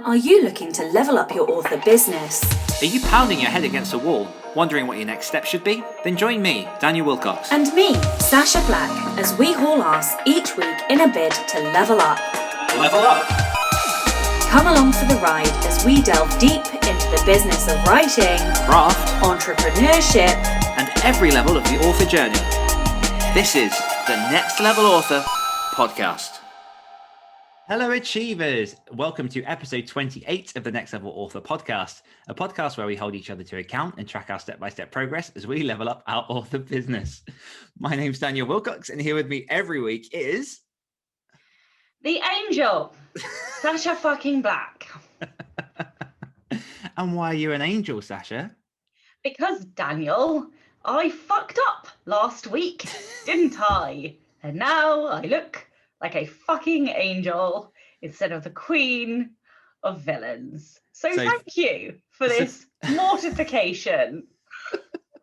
Are you looking to level up your author business? Are you pounding your head against a wall, wondering what your next step should be? Then join me, Daniel Wilcox. And me, Sacha Black, as we haul ass each week in a bid to level up. Level up! Come along for the ride as we delve deep into the business of writing, Craft, entrepreneurship, and every level of the author journey. This is the Next Level Author Podcast. Hello Achievers! Welcome to episode 28 of the Next Level Author Podcast, a podcast where we hold each other to account and track our step-by-step progress as we level up our author business. My name's Daniel Wilcox, and here with me every week is... the angel, Sacha fucking Black. And why are you an angel, Sacha? Because, Daniel, I fucked up last week, didn't I? And now I look like a fucking angel instead of the queen of villains. So thank you for this mortification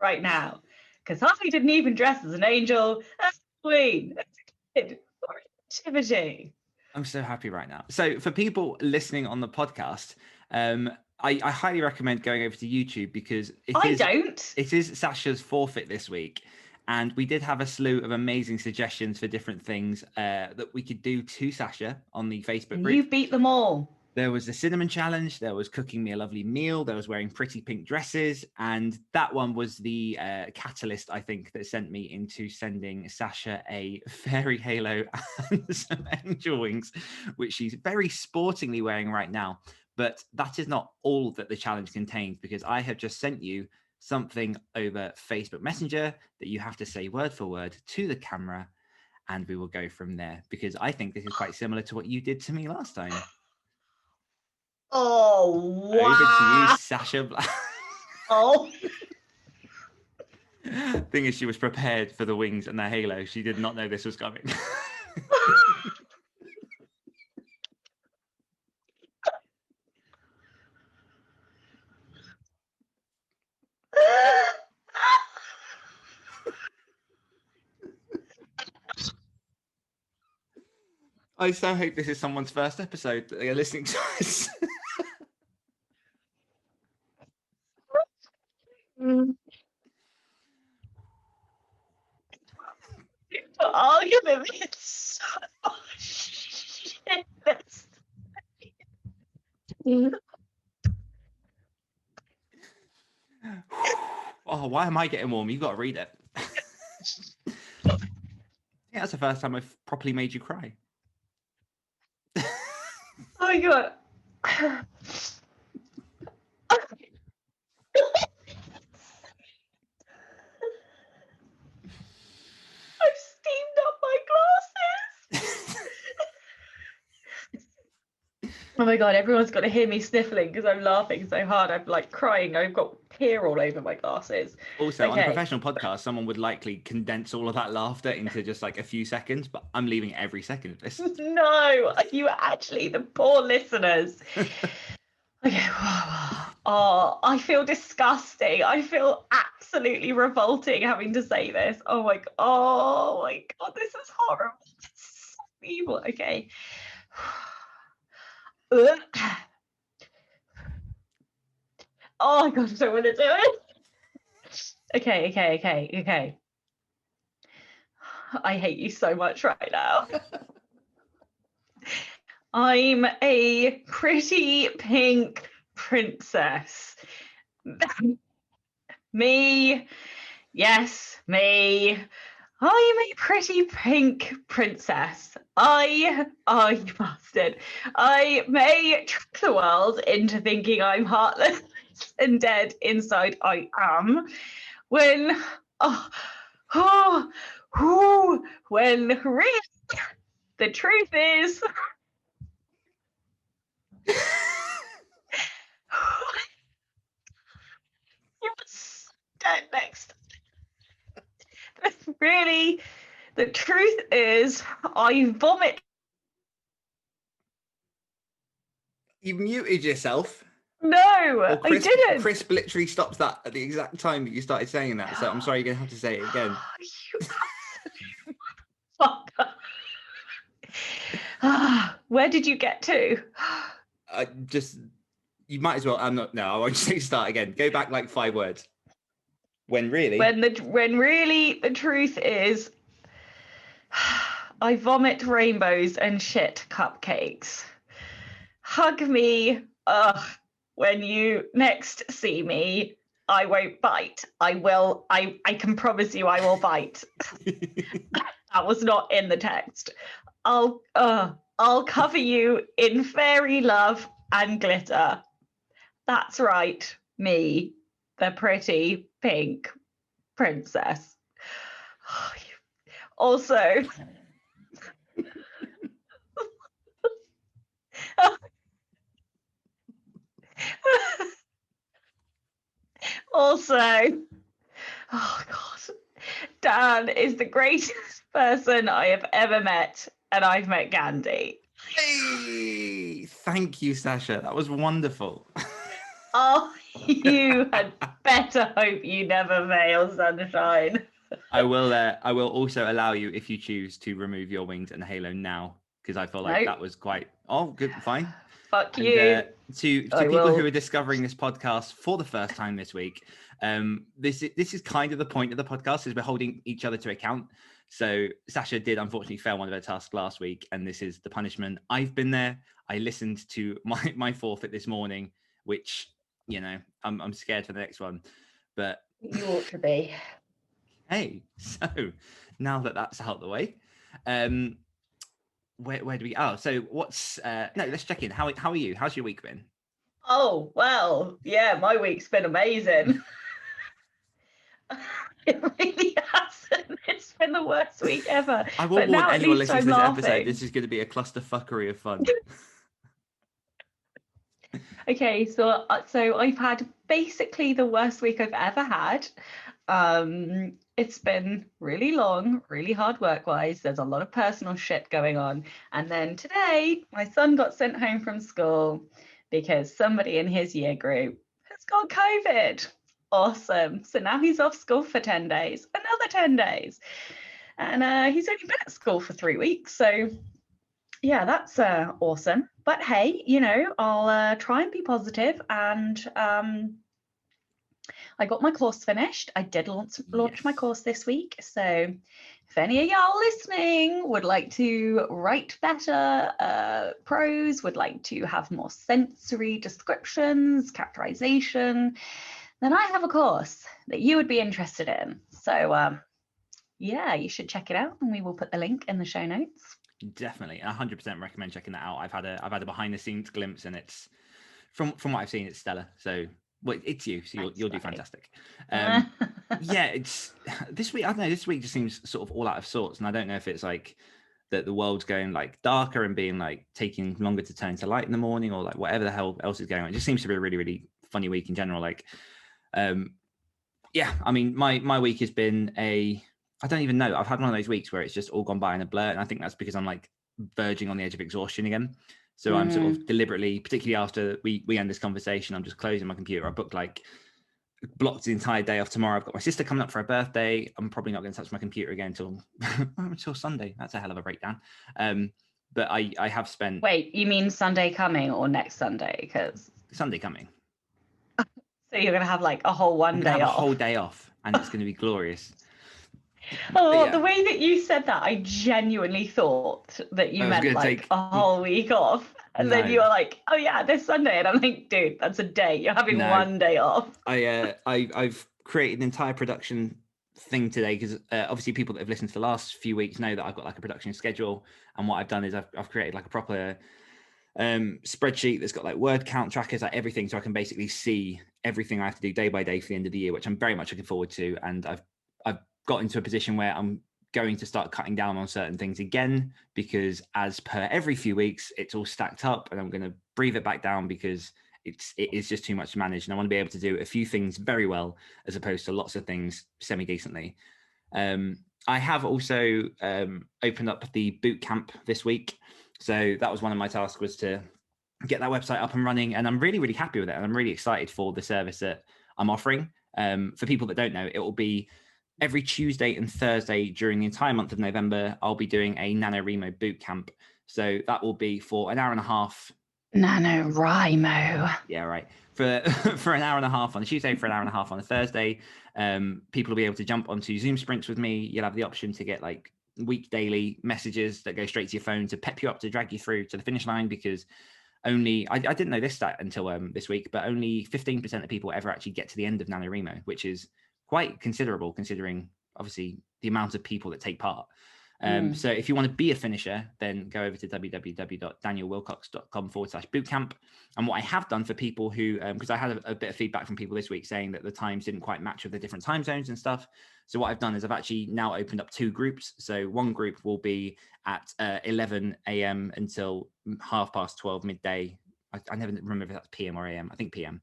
right now. Because I didn't even dress as an angel, as a queen, as a kid, for activity. I'm so happy right now. So for people listening on the podcast, I highly recommend going over to YouTube because it is Sasha's forfeit this week. And we did have a slew of amazing suggestions for different things that we could do to Sacha on the Facebook group. You beat them all. There was the cinnamon challenge. There was cooking me a lovely meal. There was wearing pretty pink dresses. And that one was the catalyst, I think, that sent me into sending Sacha a fairy halo and some angel wings, which she's very sportingly wearing right now. But that is not all that the challenge contains, because I have just sent you something over Facebook Messenger that you have to say word for word to the camera, and we will go from there, because I think this is quite similar to what you did to me last time. Oh, wow. Over to you, Sacha Black. Oh. Thing is, she was prepared for the wings and the halo. She did not know this was coming. I so hope this is someone's first episode that they are listening to us. Oh, you're gonna be so shit. Oh, why am I getting warm? You've got to read it. Yeah, that's the first time I've properly made you cry. Oh my god. I've steamed up my glasses. Oh my god, everyone's got to hear me sniffling because I'm laughing so hard. I'm like crying. I've got tear all over my glasses. Also, on a professional podcast, someone would likely condense all of that laughter into just like a few seconds, but I'm leaving every second of this. No, you are actually the poor listeners. Okay. Oh, I feel disgusting. I feel absolutely revolting having to say this. Oh my god, this is horrible. This is so evil. Okay. Oh my god, I don't want to do it. Okay. I hate you so much right now. I'm a pretty pink princess. Me. Yes, me. I'm a pretty pink princess. You bastard. I may trick the world into thinking I'm heartless and dead inside. I am. When really the truth is you're dead next. Really, the truth is I vomit. You muted yourself. No, I didn't. Chris literally stops that at the exact time that you started saying that. So I'm sorry, you're going to have to say it again. You fucker. Where did you get to? You might as well. I won't say start again. Go back like 5 words. When really the truth is, I vomit rainbows and shit cupcakes. Hug me. Ugh. When you next see me, I won't bite. I will. I can promise you I will bite. That was not in the text. I'll cover you in fairy love and glitter. That's right, me, the pretty pink princess. Also, oh God, Dan is the greatest person I have ever met, and I've met Gandhi. Hey, thank you, Sasha. That was wonderful. Oh, you had better hope you never fail, sunshine. I will also allow you, if you choose, to remove your wings and halo now, because I feel like that was quite good, fine. Fuck you. To people who are discovering this podcast for the first time this week, this is kind of the point of the podcast, is we're holding each other to account. So Sasha did unfortunately fail one of her tasks last week, and this is the punishment. I've been there. I listened to my forfeit this morning, which, I'm scared for the next one, but you ought to be. Hey, so now that that's out the way, where do we? Oh, so what's? No, let's check in. How are you? How's your week been? Oh well, yeah, my week's been amazing. It really hasn't. It's been the worst week ever. I will warn anyone listening to this episode. This is going to be a clusterfuckery of fun. Okay, so I've had basically the worst week I've ever had. It's been really long, really hard work-wise. There's a lot of personal shit going on. And then today, my son got sent home from school because somebody in his year group has got COVID. Awesome. So now he's off school for 10 days, another 10 days. And he's only been at school for 3 weeks. So yeah, that's awesome. But hey, I'll try and be positive, and I got my course finished. I did launch my course this week. So if any of y'all listening would like to write better prose, would like to have more sensory descriptions, characterization, then I have a course that you would be interested in. So yeah, you should check it out, and we will put the link in the show notes. Definitely, 100% recommend checking that out. I've had a behind the scenes glimpse, and it's from what I've seen, it's stellar. So it's you, so you'll do fantastic. Yeah, it's this week. I don't know. This week just seems sort of all out of sorts, and I don't know if it's like that the world's going like darker and being like taking longer to turn to light in the morning, or like whatever the hell else is going on. It just seems to be a really, really funny week in general. Like, yeah, I mean, my week has been I don't even know. I've had one of those weeks where it's just all gone by in a blur. And I think that's because I'm like verging on the edge of exhaustion again. So I'm sort of deliberately, particularly after we end this conversation, I'm just closing my computer. I blocked the entire day off tomorrow. I've got my sister coming up for her birthday. I'm probably not going to touch my computer again until Sunday. That's a hell of a breakdown. But I have spent... Wait, you mean Sunday coming or next Sunday? Because Sunday coming. So you're going to have like a whole day off. A whole day off, and it's going to be glorious. Oh, yeah. The way that you said that, I genuinely thought that you meant like a whole week off. And then you were like, oh yeah, this Sunday. And I'm like, dude, that's a day. You're having one day off. I've created an entire production thing today, because obviously people that have listened to the last few weeks know that I've got like a production schedule. And what I've done is I've created like a proper spreadsheet that's got like word count trackers, like everything. So I can basically see everything I have to do day by day for the end of the year, which I'm very much looking forward to. And I've got into a position where I'm going to start cutting down on certain things again, because as per every few weeks, it's all stacked up, and I'm going to breathe it back down because it is just too much to manage. And I want to be able to do a few things very well, as opposed to lots of things semi-decently. I have also opened up the boot camp this week. So that was one of my tasks, was to get that website up and running. And I'm really, really happy with it. And I'm really excited for the service that I'm offering. For people that don't know, it will be every Tuesday and Thursday during the entire month of November. I'll be doing a NaNoWriMo boot camp. So that will be for an hour and a half NaNoWriMo. Yeah, right. For for an hour and a half on a Tuesday, for an hour and a half on a Thursday, people will be able to jump onto Zoom sprints with me. You'll have the option to get like daily messages that go straight to your phone to pep you up, to drag you through to the finish line, because only I didn't know this stat until this week, but only 15% of people ever actually get to the end of NaNoWriMo, which is quite considerable considering obviously the amount of people that take part. So if you want to be a finisher, then go over to www.danielwilcox.com/bootcamp. And what I have done for people who, because I had a bit of feedback from people this week saying that the times didn't quite match with the different time zones and stuff. So what I've done is I've actually now opened up 2 groups. So one group will be at 11 a.m. until 12:30 midday. I never remember if that's PM or AM. I think PM.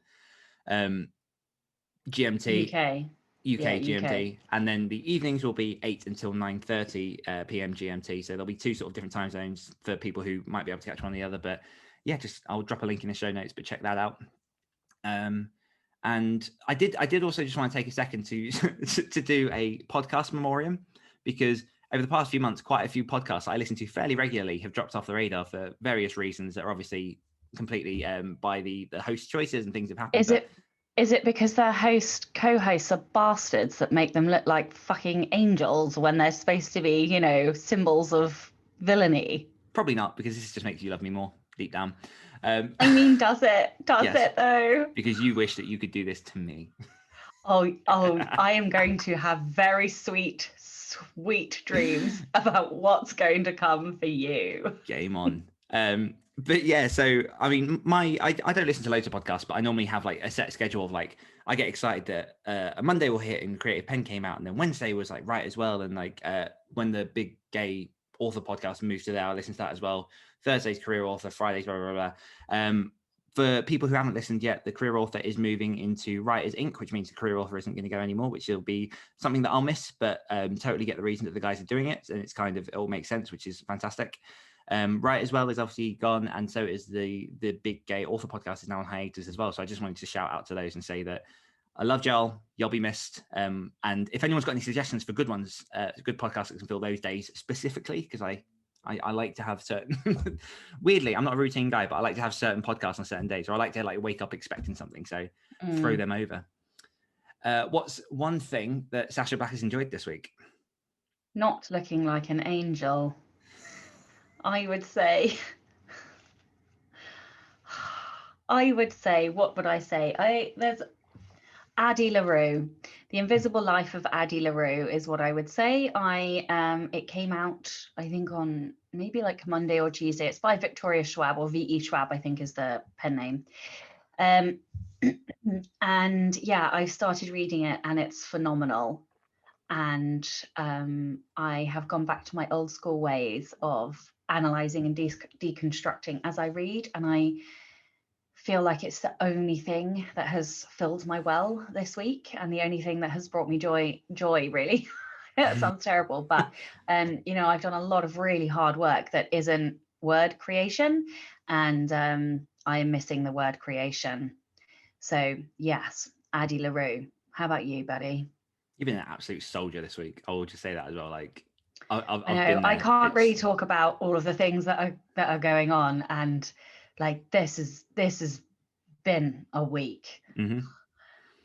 GMT. UK GMT, and then the evenings will be 8 until 9:30 PM GMT. So there'll be 2 sort of different time zones for people who might be able to catch one or the other. But yeah, just I'll drop a link in the show notes, but check that out. And I did also just want to take a second to to do a podcast memoriam, because over the past few months, quite a few podcasts I listen to fairly regularly have dropped off the radar for various reasons that are obviously completely by the host choices and things have happened. Is it because their co-hosts are bastards that make them look like fucking angels when they're supposed to be, you know, symbols of villainy? Probably not, because this just makes you love me more deep down. I mean, does it? Does it though? Because you wish that you could do this to me. Oh, I am going to have very sweet dreams about what's going to come for you. Game on. But yeah, so I mean, I don't listen to loads of podcasts, but I normally have like a set schedule of like, I get excited that a Monday will hit and Creative Pen came out, and then Wednesday was like Right as Well, and like when the big gay author podcast moves to there, I listen to that as well. Thursday's Career Author, Fridays blah blah blah. For people who haven't listened yet, the Career Author is moving into Writers Inc., which means the Career Author isn't going to go anymore, which will be something that I'll miss, but totally get the reason that the guys are doing it, and it's kind of, it all makes sense, which is fantastic. Right as Well is obviously gone, and so is the big gay author podcast is now on hiatus as well. So I just wanted to shout out to those and say that I love y'all. You'll be missed. And if anyone's got any suggestions for good ones, good podcasts that can fill those days specifically, because I like to have certain weirdly, I'm not a routine guy, but I like to have certain podcasts on certain days, or I like to like wake up expecting something. So throw them over. What's one thing that Sasha Back has enjoyed this week? Not looking like an angel, I would say. What would I say? There's Addie LaRue. The Invisible Life of Addie LaRue is what I would say. It came out, I think, on maybe like Monday or Tuesday. It's by Victoria Schwab, or V.E. Schwab, I think is the pen name. And yeah, I've started reading it and it's phenomenal. And I have gone back to my old school ways of analysing and deconstructing as I read, and I feel like it's the only thing that has filled my well this week, and the only thing that has brought me joy really. That sounds terrible, but you know, I've done a lot of really hard work that isn't word creation, and I am missing the word creation. So yes, Addie LaRue. How about you, buddy? You've been an absolute soldier this week. I will just say that as well. Like I know I can't really talk about all of the things that are going on, and like this has been a week. Mm-hmm.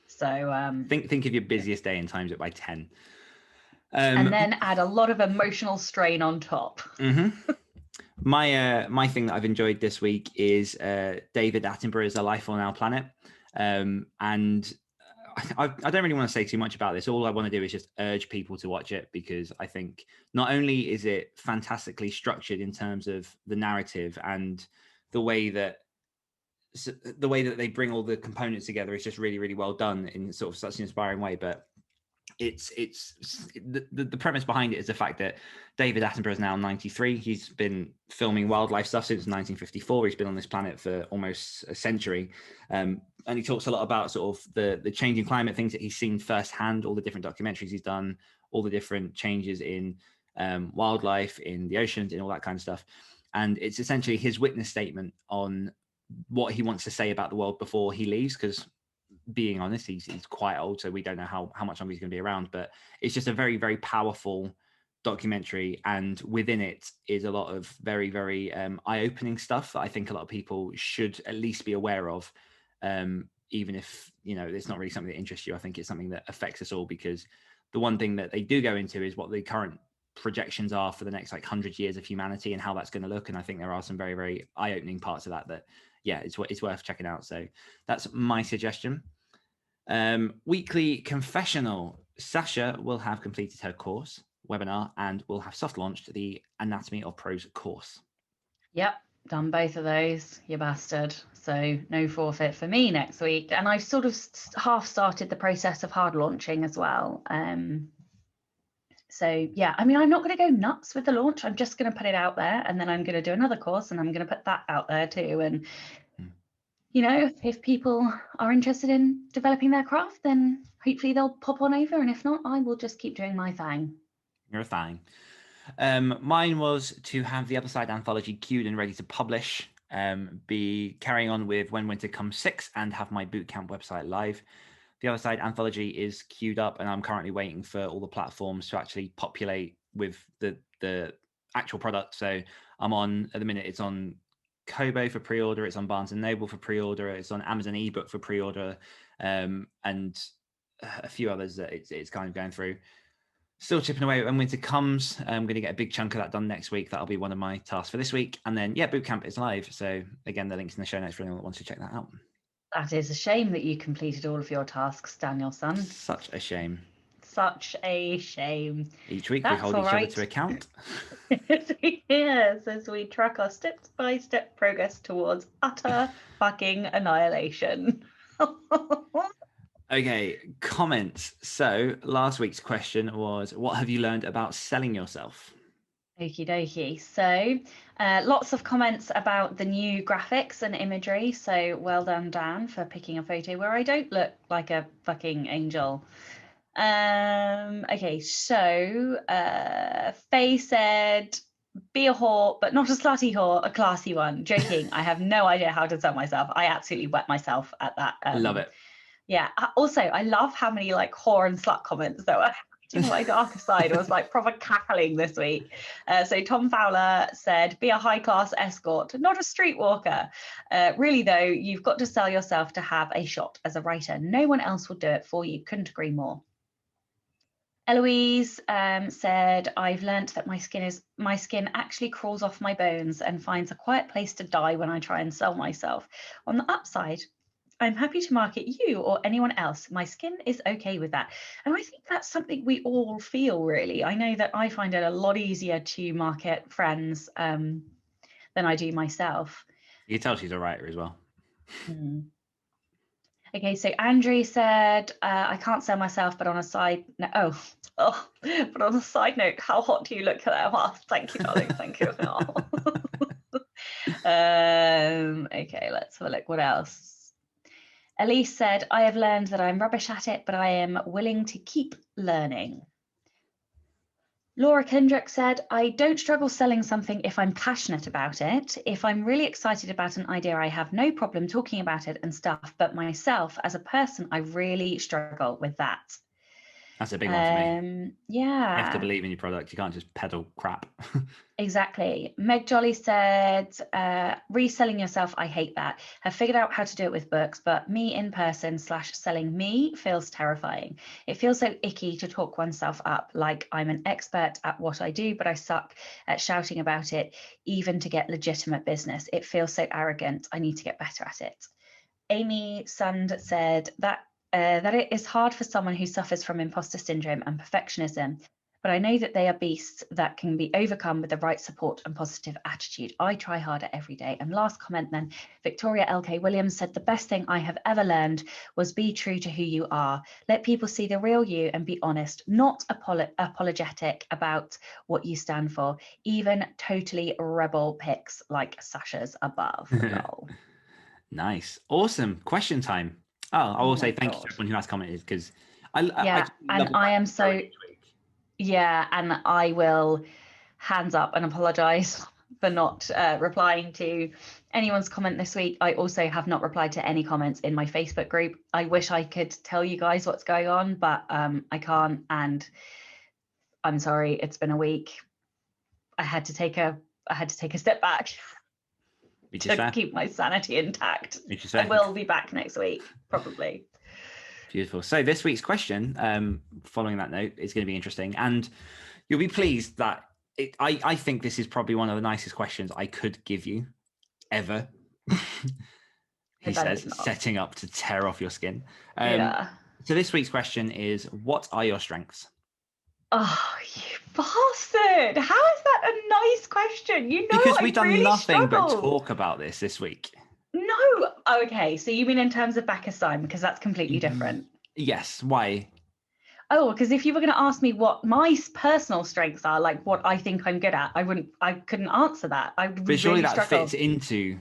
So think of your busiest day and times it by 10. And then add a lot of emotional strain on top. Mm-hmm. My thing that I've enjoyed this week is David Attenborough's A Life on Our Planet, and I don't really want to say too much about this. All I want to do is just urge people to watch it, because I think not only is it fantastically structured in terms of the narrative and the way that they bring all the components together is just really, really well done in sort of such an inspiring way, but it's the premise behind it is the fact that David Attenborough is now 93. He's been filming wildlife stuff since 1954. He's been on this planet for almost a century, and he talks a lot about sort of the changing climate, things that he's seen firsthand, all the different documentaries he's done, all the different changes in wildlife, in the oceans, and all that kind of stuff. And it's essentially his witness statement on what he wants to say about the world before he leaves, because being honest, he's quite old, so we don't know how much longer he's going to be around. But it's just a very, very powerful documentary, and within it is a lot of very, very eye-opening stuff that I think a lot of people should at least be aware of, even if, you know, it's not really something that interests you. I think it's something that affects us all, because the one thing that they do go into is what the current projections are for the next like 100 years of humanity and how that's going to look. And I think there are some very, very eye-opening parts of that yeah, it's worth checking out. So that's my suggestion. Weekly confessional. Sasha will have completed her course webinar and will have soft launched the Anatomy of Prose course. Yep, done both of those, you bastard. So no forfeit for me next week. And I've sort of half started the process of hard launching as well. So yeah, I mean, I'm not going to go nuts with the launch. I'm just going to put it out there, and then I'm going to do another course and I'm going to put that out there too. And you know, if people are interested in developing their craft, then hopefully they'll pop on over. And if not, I will just keep doing my thing. You're a thing. Mine was to have the Other Side anthology queued and ready to publish, be carrying on with When Winter Comes 6, and have my bootcamp website live. The Other Side anthology is queued up, and I'm currently waiting for all the platforms to actually populate with the actual product. So I'm on, at the minute, it's on Kobo for pre-order, it's on Barnes and Noble for pre-order, it's on Amazon ebook for pre-order, and a few others that it's kind of going through. Still chipping away when winter comes. I'm going to get a big chunk of that done next week. That'll be one of my tasks for this week. And then, yeah, bootcamp is live. So again, the link's in the show notes for anyone that wants to check that out. That is a shame that you completed all of your tasks, Danielson. Such a shame. Such a shame. Each week we hold each other to account. Yes, as we track our step-by-step progress towards utter fucking annihilation. Okay, comments. So last week's question was, what have you learned about selling yourself? Okie dokie. So lots of comments about the new graphics and imagery. So well done, Dan, for picking a photo where I don't look like a fucking angel. Okay, so Faye said, be a whore, but not a slutty whore, a classy one. Joking. I have no idea how to sell myself. I absolutely wet myself at that. Love it. Yeah. Also, I love how many like whore and slut comments there were. My darker side. I was like proper cackling this week. So Tom Fowler said, be a high-class escort, not a streetwalker. Really, though, you've got to sell yourself to have a shot as a writer. No one else will do it for you. Couldn't agree more. Eloise said, I've learnt that my skin actually crawls off my bones and finds a quiet place to die when I try and sell myself. On the upside, I'm happy to market you or anyone else. My skin is okay with that. And I think that's something we all feel, really. I know that I find it a lot easier to market friends than I do myself. You can tell she's a writer as well. Okay, so Andrew said, I can't sell myself, but on a side note, but on a side note, how hot do you look there? Well, thank you, darling. Thank you. Okay, let's have a look. What else? Elise said, I have learned that I'm rubbish at it, but I am willing to keep learning. Laura Kendrick said, I don't struggle selling something if I'm passionate about it. If I'm really excited about an idea, I have no problem talking about it and stuff. But myself, as a person, I really struggle with that. That's a big one for me. Yeah. You have to believe in your product. You can't just peddle crap. Exactly. Meg Jolly said, reselling yourself, I hate that. Have figured out how to do it with books, but me in person / selling me feels terrifying. It feels so icky to talk oneself up, like I'm an expert at what I do, but I suck at shouting about it, even to get legitimate business. It feels so arrogant. I need to get better at it. Amy Sund said that it is hard for someone who suffers from imposter syndrome and perfectionism, but I know that they are beasts that can be overcome with the right support and positive attitude. I try harder every day. And last comment then, Victoria LK Williams said, the best thing I have ever learned was be true to who you are. Let people see the real you and be honest, not apologetic about what you stand for, even totally rebel pics like Sashas above. Nice. Awesome. Question time. I will say thank you to everyone who has commented, because I am so, yeah, and I will hands up and apologize for not replying to anyone's comment this week. I also have not replied to any comments in my Facebook group. I wish I could tell you guys what's going on, but I can't, and I'm sorry, it's been a week. I had to take a step back to keep my sanity intact. I will be back next week, probably. Beautiful. So this week's question, following that note, is going to be interesting, and you'll be pleased that I think this is probably one of the nicest questions I could give you ever. He says, setting up to tear off your skin. So this week's question is, what are your strengths? Oh, you bastard. How is that a nice question? You know, because we've done really nothing struggle. but talk about this week. No. Okay. So you mean in terms of Becca's time, because that's completely different. Yes. Why? Oh, because if you were going to ask me what my personal strengths are, like what I think I'm good at, I couldn't answer that. I would but surely really that struggle. fits into.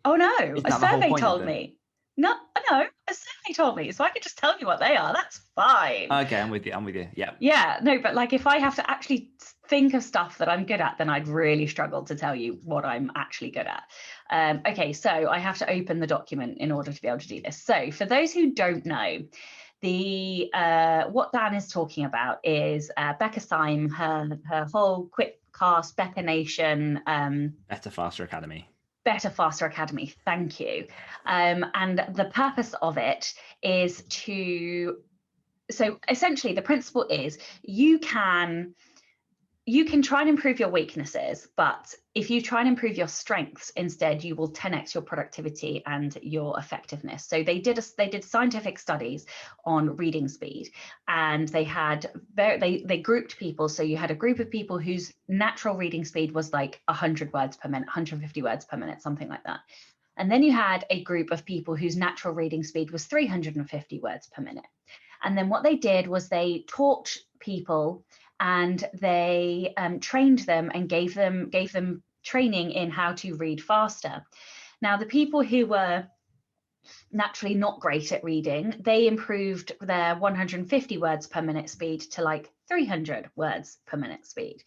Oh no, a survey told me. No, a survey told me, so I could just tell you what they are. That's fine. Okay, I'm with you. Yeah. Yeah, no, but like if I have to actually think of stuff that I'm good at, then I'd really struggle to tell you what I'm actually good at. Okay, so I have to open the document in order to be able to do this. So for those who don't know, what Dan is talking about is Becca Syme, her whole quitcast, Becca Nation, Better Faster Academy. Better Faster Academy, thank you. And the purpose of it is so essentially the principle is you can try and improve your weaknesses, but if you try and improve your strengths instead, you will 10x your productivity and your effectiveness. So they did scientific studies on reading speed, and they grouped people. So you had a group of people whose natural reading speed was like 100 words per minute, 150 words per minute, something like that. And then you had a group of people whose natural reading speed was 350 words per minute. And then what they did was they taught people and they trained them and gave them training in how to read faster. Now, the people who were naturally not great at reading, they improved their 150 words per minute speed to like 300 words per minute speed.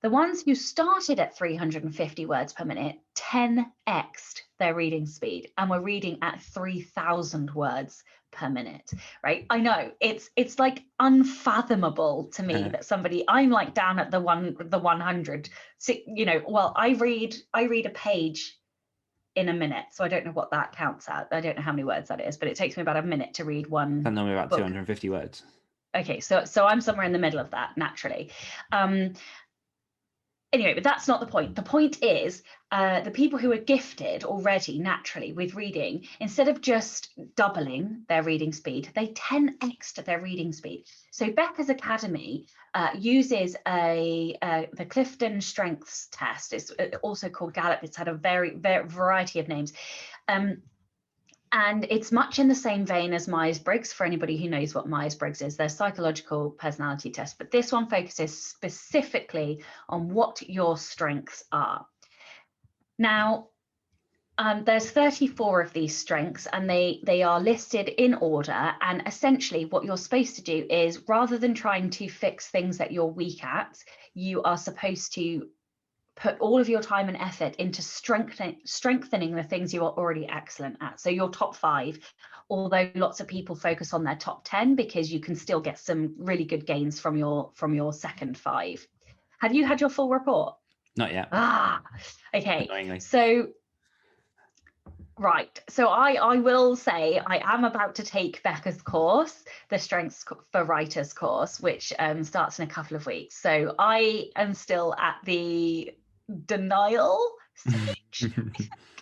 The ones who started at 350 words per minute 10x'd their reading speed and were reading at 3,000 words per minute, right? I know it's like unfathomable to me that I'm like down at the 100. So, well, I read a page in a minute, so I don't know what that counts at. I don't know how many words that is, but it takes me about a minute to read one. And normally about 250 words. Okay, so I'm somewhere in the middle of that naturally. Anyway, but that's not the point. The point is the people who are gifted already naturally with reading, instead of just doubling their reading speed, they 10x'd their reading speed. So Becca's Academy uses the Clifton Strengths Test. It's also called Gallup. It's had a very variety of names. And it's much in the same vein as Myers-Briggs, for anybody who knows what Myers-Briggs is, their psychological personality test. But this one focuses specifically on what your strengths are. Now, there's 34 of these strengths, and they are listed in order. And essentially what you're supposed to do is, rather than trying to fix things that you're weak at, you are supposed to put all of your time and effort into strengthening the things you are already excellent at. So your top 5, although lots of people focus on their top 10 because you can still get some really good gains from your second 5. Have you had your full report? Not yet. Okay. Annoyingly. So right. So I will say I am about to take Becca's course, the Strengths for Writers course, which starts in a couple of weeks. So I am still at the denial stage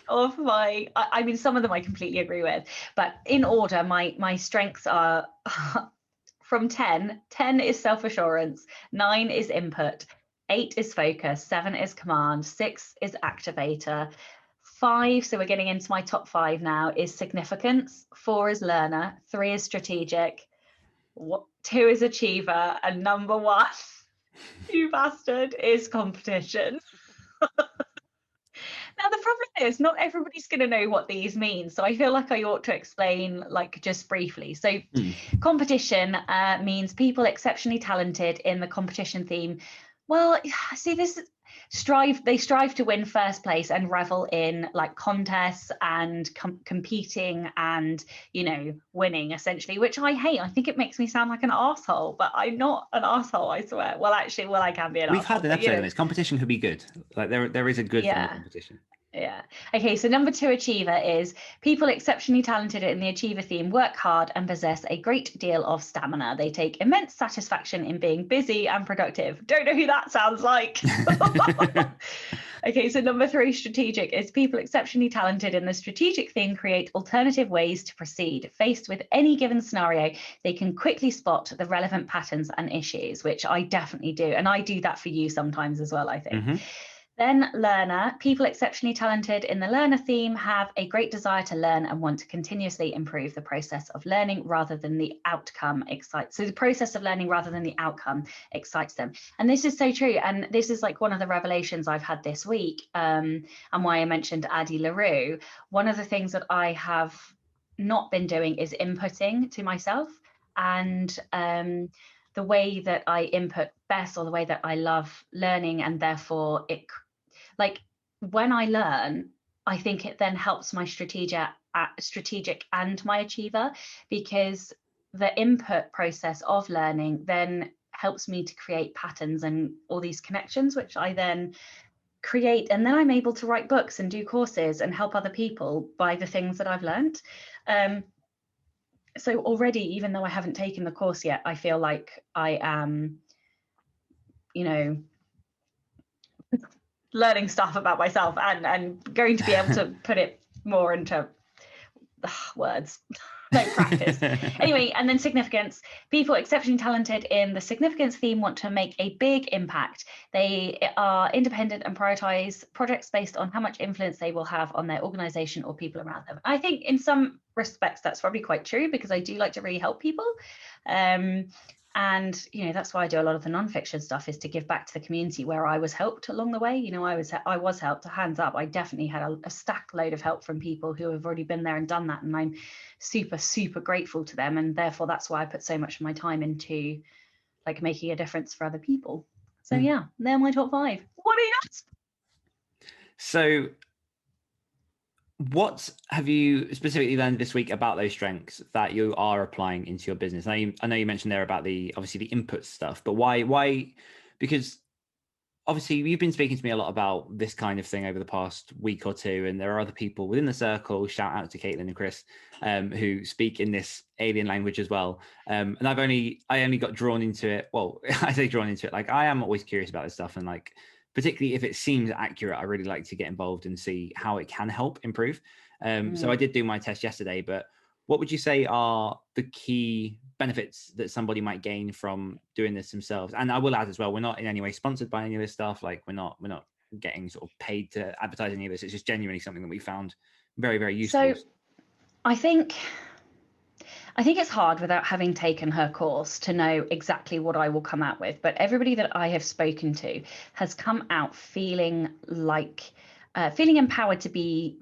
of I mean, some of them I completely agree with, but in order, my strengths are from 10 is self-assurance, 9 is input, 8 is focus, 7 is command, 6 is activator, 5, so we're getting into my top 5 now, is significance, 4 is learner, 3 is strategic, 2 is achiever, and number 1, you bastard, is competition. Now, the problem is not everybody's going to know what these mean. So I feel like I ought to explain like just briefly. So competition means people exceptionally talented in the competition theme. Well, see, this They strive to win first place and revel in like contests and competing and, you know, winning essentially, which I hate. I think it makes me sound like an arsehole, but I'm not an arsehole, I swear. Well, actually, I can be an arsehole. We've had an episode on this. Competition could be good. Like there is a good form of competition. Yeah. Okay, so number 2 achiever is people exceptionally talented in the achiever theme work hard and possess a great deal of stamina. They take immense satisfaction in being busy and productive. Don't know who that sounds like. Okay, so number 3 strategic is people exceptionally talented in the strategic theme create alternative ways to proceed. Faced with any given scenario, they can quickly spot the relevant patterns and issues, which I definitely do. And I do that for you sometimes as well, I think. Mm-hmm. Then learner, people exceptionally talented in the learner theme have a great desire to learn and want to continuously improve. The process of learning rather than the outcome excites. So the process of learning rather than the outcome excites them. And this is so true. And this is like one of the revelations I've had this week, and why I mentioned Addie LaRue. One of the things that I have not been doing is inputting to myself. And the way that I input best, or the way that I love learning, and therefore it, like when I learn, I think it then helps my strategic and my achiever, because the input process of learning then helps me to create patterns and all these connections, which I then create, and then I'm able to write books and do courses and help other people by the things that I've learned. So already, even though I haven't taken the course yet, I feel like I am, you know, learning stuff about myself and going to be able to put it more into words, like practice. Anyway, and then significance. People exceptionally talented in the significance theme want to make a big impact. They are independent and prioritize projects based on how much influence they will have on their organization or people around them. I think in some respects that's probably quite true, because I do like to really help people. And, you know, that's why I do a lot of the nonfiction stuff, is to give back to the community where I was helped along the way. You know, I was helped, hands up. I definitely had a stack load of help from people who have already been there and done that. And I'm super, super grateful to them. And therefore, that's why I put so much of my time into like making a difference for other people. So yeah, they're my top 5. What are yours? So what have you specifically learned this week about those strengths that you are applying into your business? I know you mentioned there about obviously the input stuff, but why? Because obviously you've been speaking to me a lot about this kind of thing over the past week or two, and there are other people within the circle, shout out to Caitlin and Chris, who speak in this alien language as well. And I only got drawn into it. Well, I say drawn into it, like I am always curious about this stuff, and like, particularly if it seems accurate, I really like to get involved and see how it can help improve. So I did do my test yesterday, but what would you say are the key benefits that somebody might gain from doing this themselves? And I will add as well, we're not in any way sponsored by any of this stuff. Like we're not getting sort of paid to advertise any of this. It's just genuinely something that we found very, very useful. So I think it's hard without having taken her course to know exactly what I will come out with. But everybody that I have spoken to has come out feeling like feeling empowered to be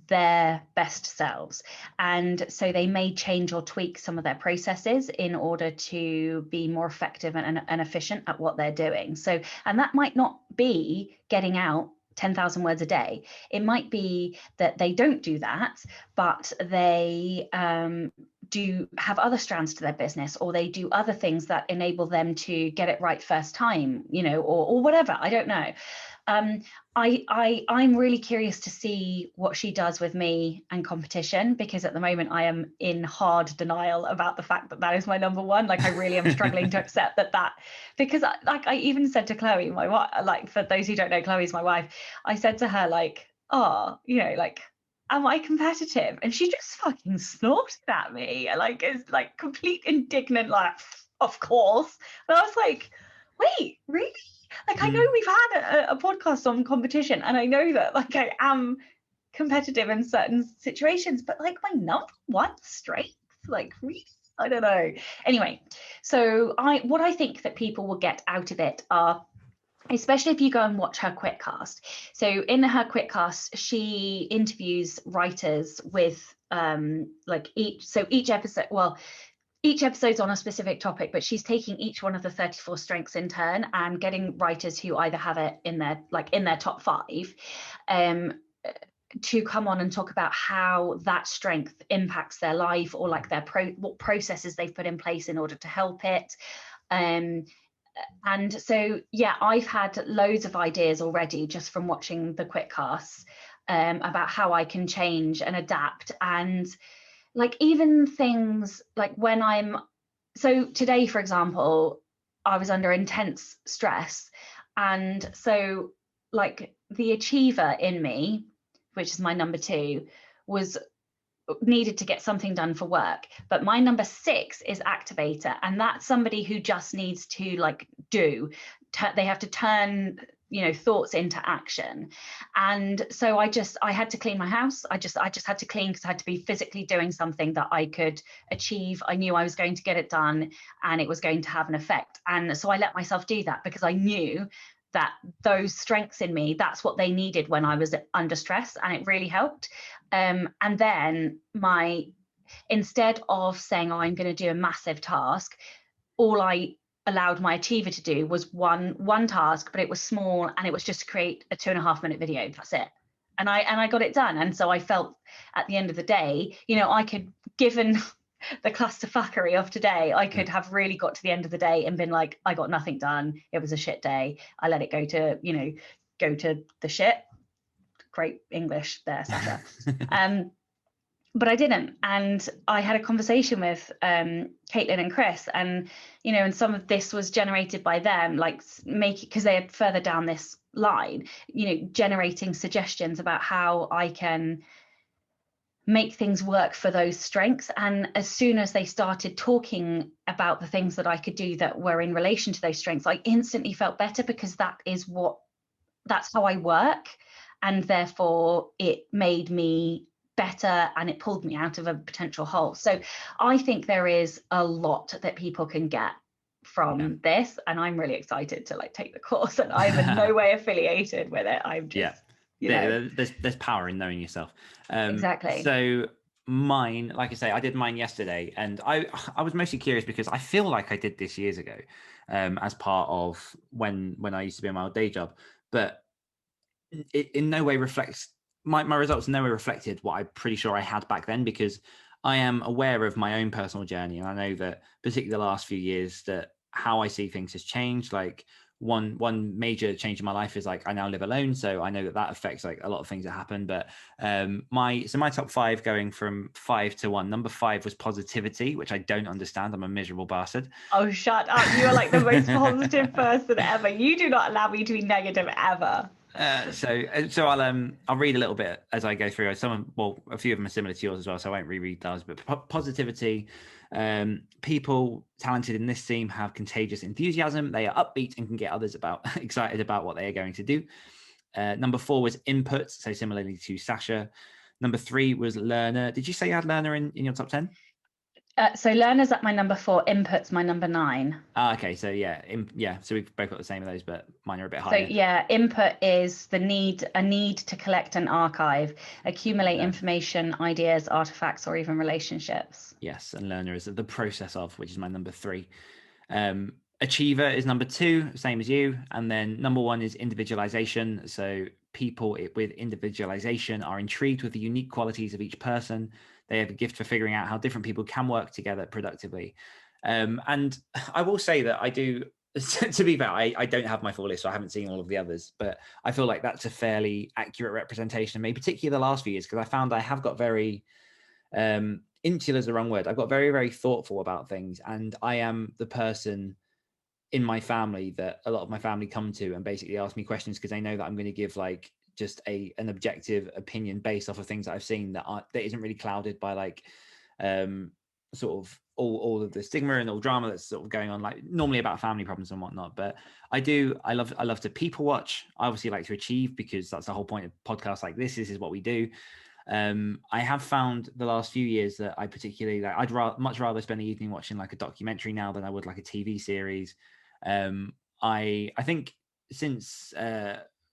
their best selves. And so they may change or tweak some of their processes in order to be more effective and efficient at what they're doing. So, and that might not be getting out 10,000 words a day. It might be that they don't do that, but they do have other strands to their business, or they do other things that enable them to get it right first time, you know, or whatever. I don't know. I'm really curious to see what she does with me and competition, because at the moment I am in hard denial about the fact that is my number one. Like I really am struggling to accept that, because I even said to Chloe, my wife, like for those who don't know, Chloe's my wife. I said to her like, oh, you know, like, am I competitive? And she just fucking snorted at me, like it's like complete indignant, like, of course. And I was like, wait, really? Like, I know we've had a podcast on competition, and I know that like I am competitive in certain situations, but like my number one strength, like really, I don't know. Anyway, so what I think that people will get out of it are, especially if you go and watch her quitcast. So in her quitcast, she interviews writers with like each episode, well, each episode's on a specific topic, but she's taking each one of the 34 strengths in turn and getting writers who either have it in their top 5 to come on and talk about how that strength impacts their life, or like what processes they've put in place in order to help it. And so, yeah, I've had loads of ideas already just from watching the quitcasts about how I can change and adapt. And like even things like so today, for example, I was under intense stress. And so like the achiever in me, which is my number 2, was needed to get something done for work, but my number 6 is activator, and that's somebody who just needs to like they have to turn thoughts into action. And so I had to clean my house. I just had to clean because I had to be physically doing something that I could achieve. I knew I was going to get it done and it was going to have an effect, and so I let myself do that because I knew that those strengths in me, that's what they needed when I was under stress, and it really helped. And then instead of saying, oh, I'm going to do a massive task, all I allowed my achiever to do was one task, but it was small, and it was just to create a 2.5-minute video. That's it. And I got it done. And so I felt at the end of the day, I could, given the clusterfuckery of today, I could have really got to the end of the day and been like, I got nothing done. It was a shit day. I let it go to the shit. Great English there, Sasha. But I didn't. And I had a conversation with Caitlin and Chris, and and some of this was generated by them, like because they had further down this line, generating suggestions about how I can make things work for those strengths. And as soon as they started talking about the things that I could do that were in relation to those strengths, I instantly felt better, because that's how I work. And therefore it made me better, and it pulled me out of a potential hole. So I think there is a lot that people can get from this, and I'm really excited to like take the course, and I'm in no way affiliated with it. I'm just there's power in knowing yourself. Exactly. So mine, like I say, I did mine yesterday, and I was mostly curious because I feel like I did this years ago, as part of when I used to be in my old day job, but it in no way reflects my results. In no way reflected what I'm pretty sure I had back then, because I am aware of my own personal journey, and I know that particularly the last few years that how I see things has changed. Like one major change in my life is like I now live alone, so I know that affects like a lot of things that happen. But my top 5, going from 5 to 1, number 5 was positivity, which I don't understand. I'm a miserable bastard. Oh, shut up. You are like the most positive person ever. You do not allow me to be negative ever. So I'll read a little bit as I go through. A few of them are similar to yours as well, so I won't reread those. But positivity, people talented in this team have contagious enthusiasm. They are upbeat and can get others excited about what they are going to do. Number 4 was input, so similarly to Sasha. Number 3 was learner. Did you say you had learner in your top 10? So learner's at my number 4, input's my number 9. Okay, so so we've both got the same of those, but mine are a bit higher. So yeah, input is a need to collect and archive, accumulate information, ideas, artifacts, or even relationships. Yes, and learner is the process of, which is my number 3. Achiever is number 2, same as you, and then number 1 is individualization. So people with individualization are intrigued with the unique qualities of each person. They have a gift for figuring out how different people can work together productively. And I will say that I do, to be fair, I don't have my full list, so I haven't seen all of the others, but I feel like that's a fairly accurate representation of me, particularly the last few years, because I found I have got very, insular is the wrong word. I've got very, very thoughtful about things. And I am the person in my family that a lot of my family come to and basically ask me questions because they know that I'm going to give like just an objective opinion based off of things that I've seen that isn't really clouded by like sort of all of the stigma and all drama that's sort of going on, like normally about family problems and whatnot. But I love to people watch. I obviously like to achieve, because that's the whole point of podcasts like this. This is what we do. I have found the last few years that I particularly like, I'd much rather spend the evening watching like a documentary now than I would like a TV series. I think since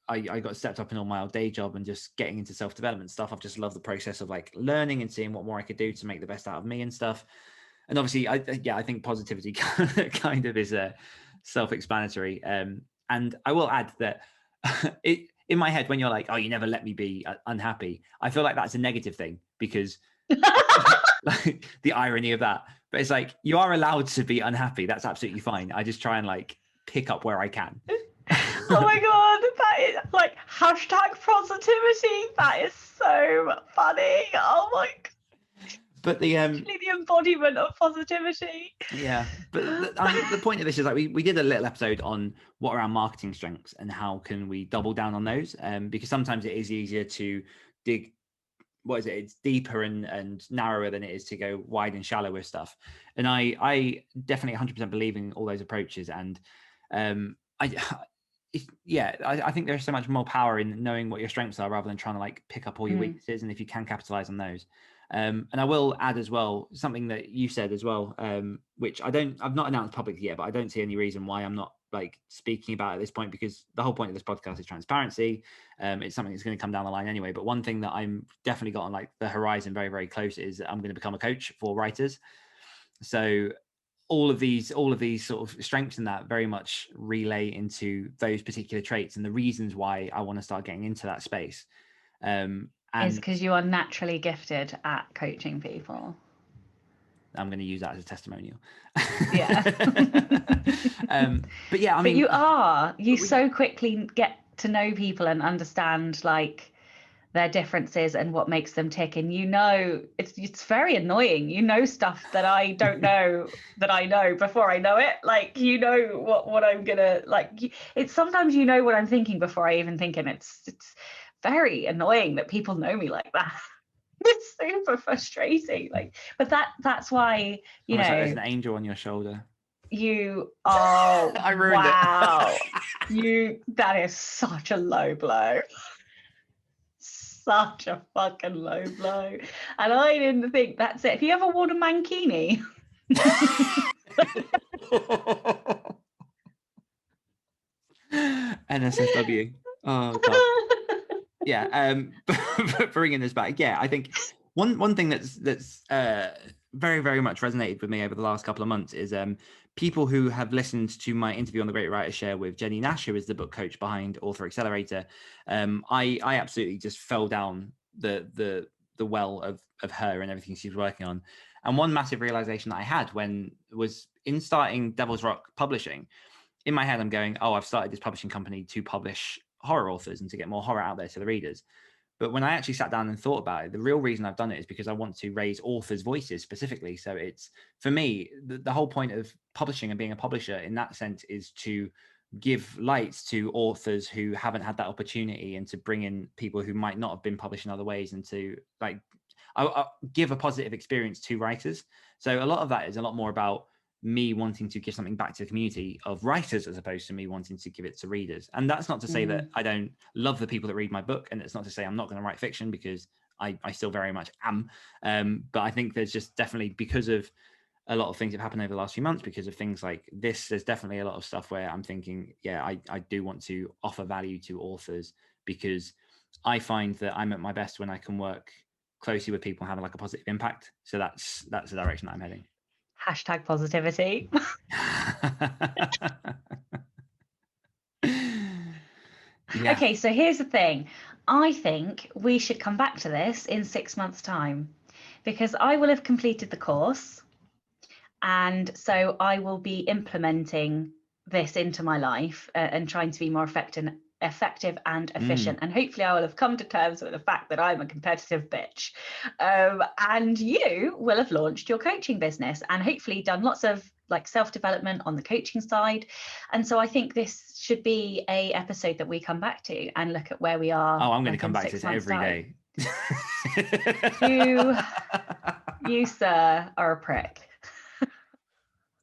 I got stepped up in all my old day job and just getting into self-development stuff, I've just loved the process of like learning and seeing what more I could do to make the best out of me and stuff. And obviously, I think positivity kind of is a self-explanatory. And I will add that in my head, when you're like, "Oh, you never let me be unhappy," I feel like that's a negative thing, because like the irony of that. But it's like, you are allowed to be unhappy. That's absolutely fine. I just try and like pick up where I can. Oh my god, that is like hashtag positivity. That is so funny. Oh my god. But the embodiment of positivity. Yeah, but the point of this is like we did a little episode on what are our marketing strengths and how can we double down on those, because sometimes it is easier to dig, it's deeper and narrower than it is to go wide and shallow with stuff. And I definitely 100% believe in all those approaches. And I think there's so much more power in knowing what your strengths are rather than trying to like pick up all your weaknesses, and if you can capitalize on those. And I will add as well something that you said as well, which I've not announced publicly yet, but I don't see any reason why I'm not like speaking about at this point, because the whole point of this podcast is transparency. It's something that's going to come down the line anyway. But one thing that I'm definitely got on like the horizon very, very close is that I'm going to become a coach for writers. So all of these sort of strengths in that very much relay into those particular traits and the reasons why I want to start getting into that space. Is because you are naturally gifted at coaching people. I'm going to use that as a testimonial. Yeah. But yeah, I mean, you so quickly get to know people and understand like their differences and what makes them tick. And it's very annoying. You know stuff that I don't know that I know before I know it. Like, you know what I'm gonna like. It's sometimes you know what I'm thinking before I even think, and it's very annoying that people know me like that. It's super frustrating. Like, but that's why you know. Like there's an angel on your shoulder. You are. I ruined it. That is such a low blow. Such a fucking low blow. And I didn't think that's it. Have you ever worn a mankini? NSFW. Oh god. Yeah. But bringing this back, yeah, I think one thing that's very, very much resonated with me over the last couple of months is people who have listened to my interview on the Great Writer Share with Jenny Nash, who is the book coach behind Author Accelerator. I absolutely just fell down the well of her and everything she's working on. And one massive realization that I had was in starting Devil's Rock Publishing. In my head, I'm going, oh, I've started this publishing company to publish horror authors and to get more horror out there to the readers. But when I actually sat down and thought about it, the real reason I've done it is because I want to raise authors' voices specifically. So it's, for me, the whole point of publishing and being a publisher in that sense is to give light to authors who haven't had that opportunity, and to bring in people who might not have been published in other ways, and to like I'll give a positive experience to writers. So a lot of that is a lot more about me wanting to give something back to the community of writers as opposed to me wanting to give it to readers. And that's not to say that I don't love the people that read my book, and it's not to say I'm not going to write fiction, because I still very much am. But I think there's just definitely, because of a lot of things that have happened over the last few months, because of things like this, there's definitely a lot of stuff where I'm thinking, yeah, I do want to offer value to authors, because I find that I'm at my best when I can work closely with people and have like a positive impact. So that's the direction that I'm heading. Hashtag positivity. Yeah. Okay, so here's the thing. I think we should come back to this in 6 months' time, because I will have completed the course, and so I will be implementing this into my life and trying to be more effective and efficient. And hopefully I will have come to terms with the fact that I'm a competitive bitch. And you will have launched your coaching business and hopefully done lots of like self-development on the coaching side. And so I think this should be a episode that we come back to and look at where we are. Oh, I'm going to come back to this every day. You, sir, are a prick.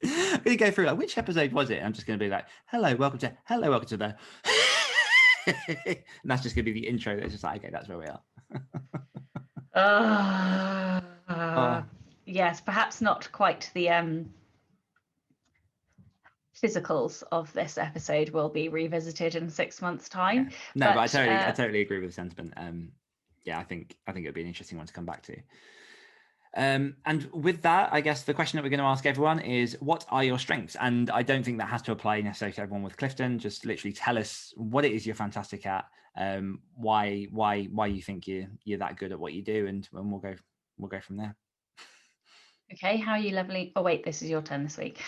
I'm going to go through like, which episode was it? And I'm just going to be like, hello, welcome to the and that's just going to be the intro. That's just like, okay, that's where we are. Yes, perhaps not quite the physicals of this episode will be revisited in 6 months' time. Yeah. No, but I totally agree with the sentiment. Yeah, I think it would be an interesting one to come back to. And with that, I guess the question that we're going to ask everyone is, what are your strengths? And I don't think that has to apply necessarily to everyone with Clifton. Just literally tell us what it is you're fantastic at, why you think you're that good at what you do, and we'll go from there. Okay, how are you leveling? Oh wait, this is your turn this week.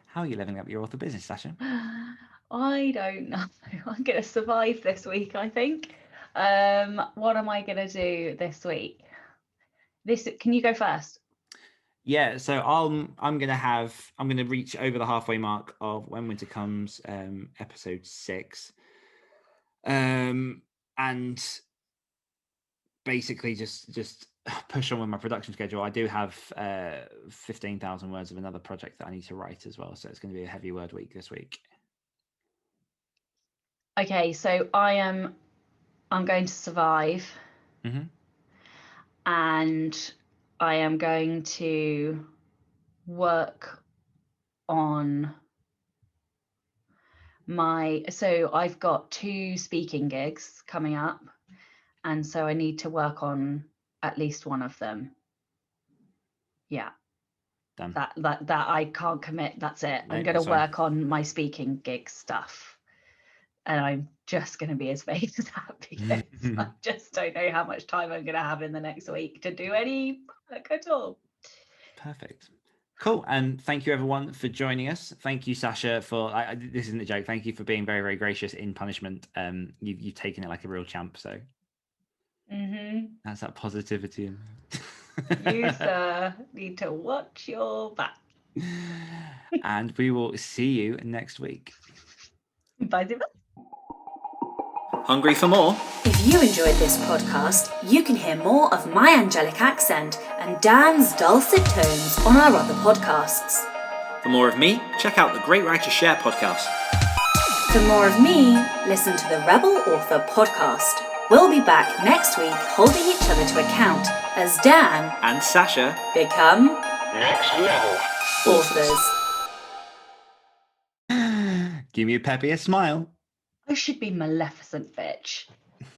How are you leveling up your author business, Sasha? I don't know. I'm gonna survive this week, I think. What am I gonna do this week? Can you go first? Yeah, so I'm gonna reach over the halfway mark of When Winter Comes, episode 6, and basically just push on with my production schedule. I do have 15,000 words of another project that I need to write as well, so it's going to be a heavy word week this week. Okay, so I'm going to survive, and I am going to work on so I've got 2 speaking gigs coming up, and so I need to work on at least one of them. Yeah. Done. That I can't commit. That's it. No, I'm going to that's fine. work on my speaking gig stuff, and I'm just going to be as vague as that because I just don't know how much time I'm going to have in the next week to do any work at all. Perfect. Cool. And thank you everyone for joining us. Thank you, Sasha, for this isn't a joke. Thank you for being very, very gracious in punishment. You've taken it like a real champ. So that's that positivity. You, sir, need to watch your back. And we will see you next week. Bye. Hungry for more? If you enjoyed this podcast, you can hear more of my angelic accent and Dan's dulcet tones on our other podcasts. For more of me, check out the Great Writers Share podcast. For more of me, listen to the Rebel Author podcast. We'll be back next week holding each other to account as Dan and Sasha become next level authors. Give me a peppier smile. I should be Maleficent, bitch.